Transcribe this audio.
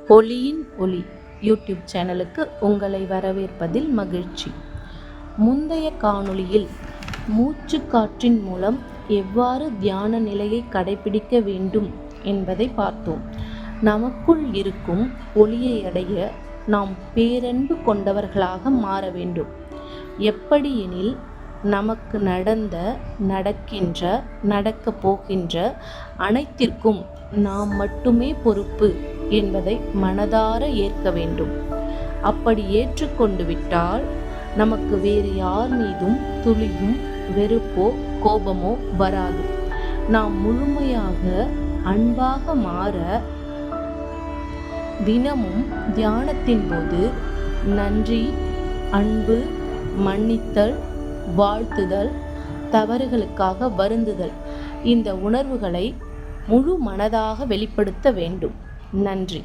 ஒளியின் ஒளி யூடியூப் சேனலுக்கு உங்களை வரவேற்பதில் மகிழ்ச்சி. முந்தைய காணொளியில் மூச்சு காற்றின் மூலம் எவ்வாறு தியான நிலையை கடைபிடிக்க வேண்டும் என்பதை பார்த்தோம். நமக்குள் இருக்கும் ஒளியை அடைய நாம் பேரன்பு கொண்டவர்களாக மாற வேண்டும். எப்படி எனில், நமக்கு நடந்த, நடக்கின்ற, நடக்கப் போகின்ற அனைத்திற்கும் நாம் மட்டுமே பொறுப்பு என்பதை மனதார ஏற்க வேண்டும். அப்படி ஏற்றுக்கொண்டு விட்டால் நமக்கு வேறு யார் மீதும் துளியும் வெறுப்போ கோபமோ வராது. நாம் முழுமையாக அன்பாக மாற தினமும் தியானத்தின் போது நன்றி, அன்பு, மன்னித்தல், வாழ்த்துதல், தவறுகளுக்காக வருந்துதல் இந்த உணர்வுகளை முழு மனதாக வெளிப்படுத்த வேண்டும். நன்றி.